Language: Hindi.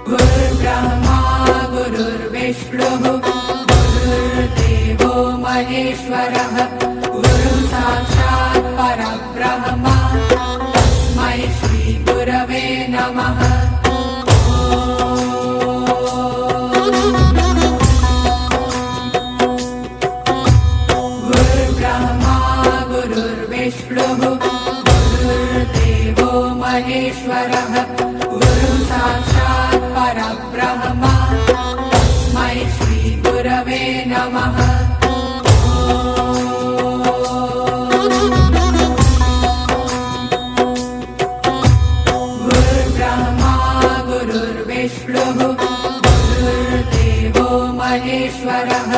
गुरुर्ब्रह्मा गुरुर्विष्णुः गुरुर्देवो महेश्वरः गुरुः साक्षात् परब्रह्म तस्मै श्री गुरवे नमः। गुरुर्ब्रह्मा गुरुर्विष्णुः गुरुर्देवो महेश्वरः गुरुः साक्षात् परब्रह्म तस्मै श्री गुरवे नमः। गुरुर्ब्रह्मा गुरुर्विष्णुः गुरुर्देवो महेश्वरः